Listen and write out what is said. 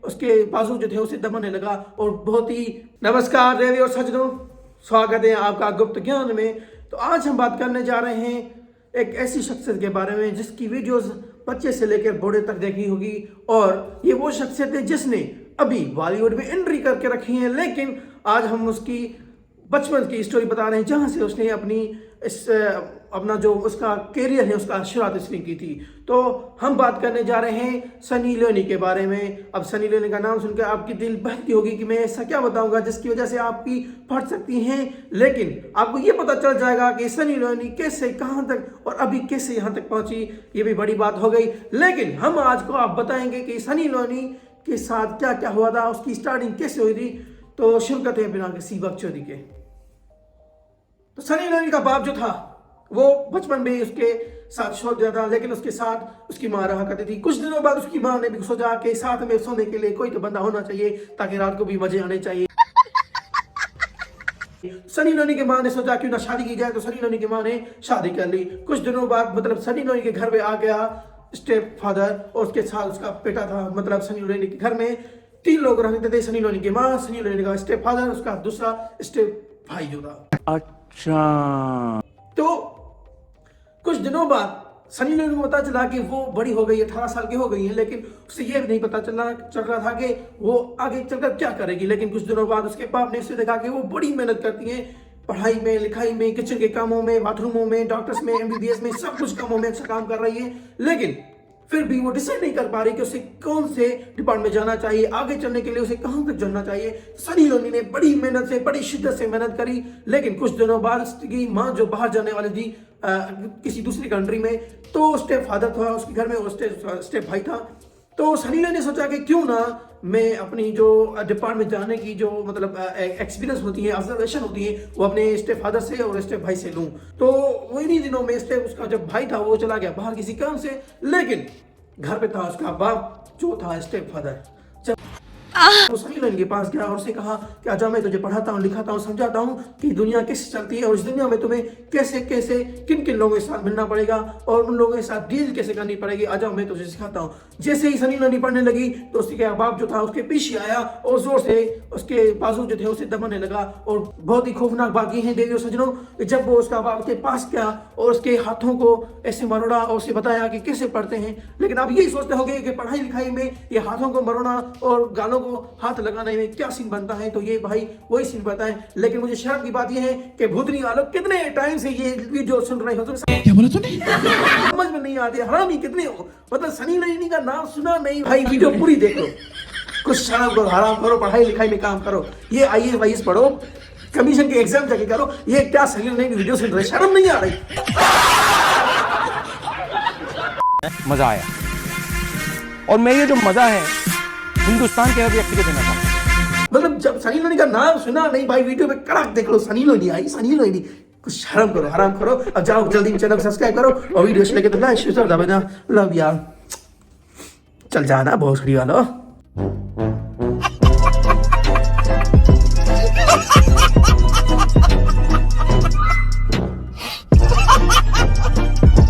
उसके बाजू जो थे उसे दबाने लगा और बहुत ही। नमस्कार देवी और सज्जनों, स्वागत है आपका गुप्त ज्ञान में। तो आज हम बात करने जा रहे हैं एक ऐसी शख्सियत के बारे में जिसकी वीडियोस बच्चे से लेकर बूढ़े तक देखी होगी, और ये वो शख्सियत है जिसने अभी बॉलीवुड में एंट्री करके रखी है, लेकिन आज हम उसकी बचपन की स्टोरी बता रहे हैं जहां से उसने अपना जो उसका कैरियर है उसका शुरुआत इसने की थी। तो हम बात करने जा रहे हैं सनी लियोनी के बारे में। अब सनी लियोनी का नाम सुनकर आपकी दिल बहकती होगी कि मैं ऐसा क्या बताऊंगा जिसकी वजह से आपकी फट सकती हैं, लेकिन आपको ये पता चल जाएगा कि सनी लियोनी कैसे कहां तक और अभी कैसे यहां तक पहुंची। ये भी बड़ी बात हो गई, लेकिन हम आज को आप बताएंगे कि सनी लियोनी के साथ क्या क्या हुआ था, उसकी स्टार्टिंग कैसे हुई थी। तो शुरू करते हैं बिना किसी बकचोदी के। तो सनी लियोनी का बाप जो था वो बचपन में उसके साथ छोड़ दिया था, लेकिन उसके साथ उसकी माँ रहा करती थी। कुछ दिनों बाद उसकी माँ ने भी सोचा कि साथ में सोने के लिए कोई तो बंदा होना चाहिए ताकि रात को भी मजे आने चाहिए। सनी लियोनी की माँ ने सोचा क्यों ना शादी की जाए, तो सनी लियोनी की माँ ने शादी कर ली। कुछ दिनों बाद मतलब सनी लियोनी के घर में आ गया स्टेप फादर, और उसके साथ उसका बेटा था। मतलब सनी लियोनी के घर में 3 लोग रहते थे, सनी लियोनी की माँ, सनी लियोनी का स्टेप फादर, उसका दूसरा स्टेप भाई जो था। अच्छा, तो कुछ दिनों बाद सनी लियोनी को पता चला कि वो बड़ी हो गई है, 18 साल की हो गई है, लेकिन उसे ये नहीं पता चल रहा था कि वो आगे चलकर क्या करेगी। लेकिन कुछ दिनों बाद उसके बाप ने उसे देखा कि वो बड़ी मेहनत करती है पढ़ाई में, लिखाई में, किचन के कामों में, बाथरूमों में, डॉक्टर्स में, MBBS में, सब कुछ कामों में अच्छा काम कर रही है, लेकिन फिर भी वो डिसाइड नहीं कर पा रही कि उसे कौन से डिपार्टमेंट में जाना चाहिए, आगे चलने के लिए उसे कहां तक जाना चाहिए। सनी लियोनी ने बड़ी मेहनत से, बड़ी शिद्दत से मेहनत करी, लेकिन कुछ दिनों बाद उसकी माँ जो बाहर जाने वाली थी किसी दूसरी कंट्री में, तो स्टेप फादर था उसके घर में, वो स्टेप भाई था। तो सनी लियोनी ने सोचा कि क्यों ना मैं अपनी जो डिपार्टमेंट जाने की जो मतलब एक्सपीरियंस होती है, ऑब्जर्वेशन होती है, वो अपने स्टेप फादर से और स्टेप भाई से लूं। तो वो इन्हीं दिनों में स्टेप उसका जब भाई था वो चला गया बाहर किसी काम से, लेकिन घर पे था उसका बाप जो था स्टेप फादर। तो सनी लियोनी के पास गया और उससे कहा कि आजा मैं तुझे पढ़ाता हूँ, लिखाता हूँ, समझाता हूँ कि दुनिया कैसे चलती है और इस दुनिया में तुम्हें कैसे कैसे किन किन लोगों के साथ मिलना पड़ेगा और उन लोगों के साथ डील कैसे करनी पड़ेगी, आजा मैं तुझे सिखाता हूँ। जैसे ही सनी लियोनी पढ़ने लगी तो उसके बाप जो था उसके पीछे आया और जोर से उसके बाजू जो थे उसे दबाने लगा। और बहुत ही खौफनाक बात ये है देवियों सज्जनों, जब वो उसका बाप उसके पास गया और उसके हाथों को ऐसे मरोड़ा और उसे बताया कि कैसे पढ़ते हैं, लेकिन आप यही सोचते होंगे कि पढ़ाई लिखाई में ये हाथों को मरोड़ा और गालों को हाथ लगाने में क्या सीन बनता है, तो ये भाई वही सीन बताएं। लेकिन मुझे शर्म की बात ये है कि भूतनी आलोक कितने टाइम से ये वीडियो सुन रहे हो, तुम क्या बोला तूने? समझ में नहीं आती, हरामी कितने हो। मतलब सनी लियोनी का नाम सुना नहीं भाई, वीडियो पूरी देख लो, कुछ शर्म करो, हराम करो, पढ़ाई लिखाई में काम करो, ये IAS पढ़ो, कमीशन के एग्जाम जाके करो। ये क्या सनी लियोनी की वीडियो सुन रहे, शर्म नहीं आ रही? मजा आया, और मैं ये जो मजा है हिंदुस्तान के हर व्यक्ति को देना चाहता हूं। मतलब जब सनी लियोनी का नाम सुना नहीं भाई, वीडियो में कड़क देख लो, सनी लियोनी आई, सनी लियोनी। कुछ शर्म करो, हराम करो। अब जाओ जल्दी चैनल सब्सक्राइब करो और वीडियो अच्छी लगे तो लाइक शेयर दबा देना। लव यार, चल जाना भोसड़ी वालों।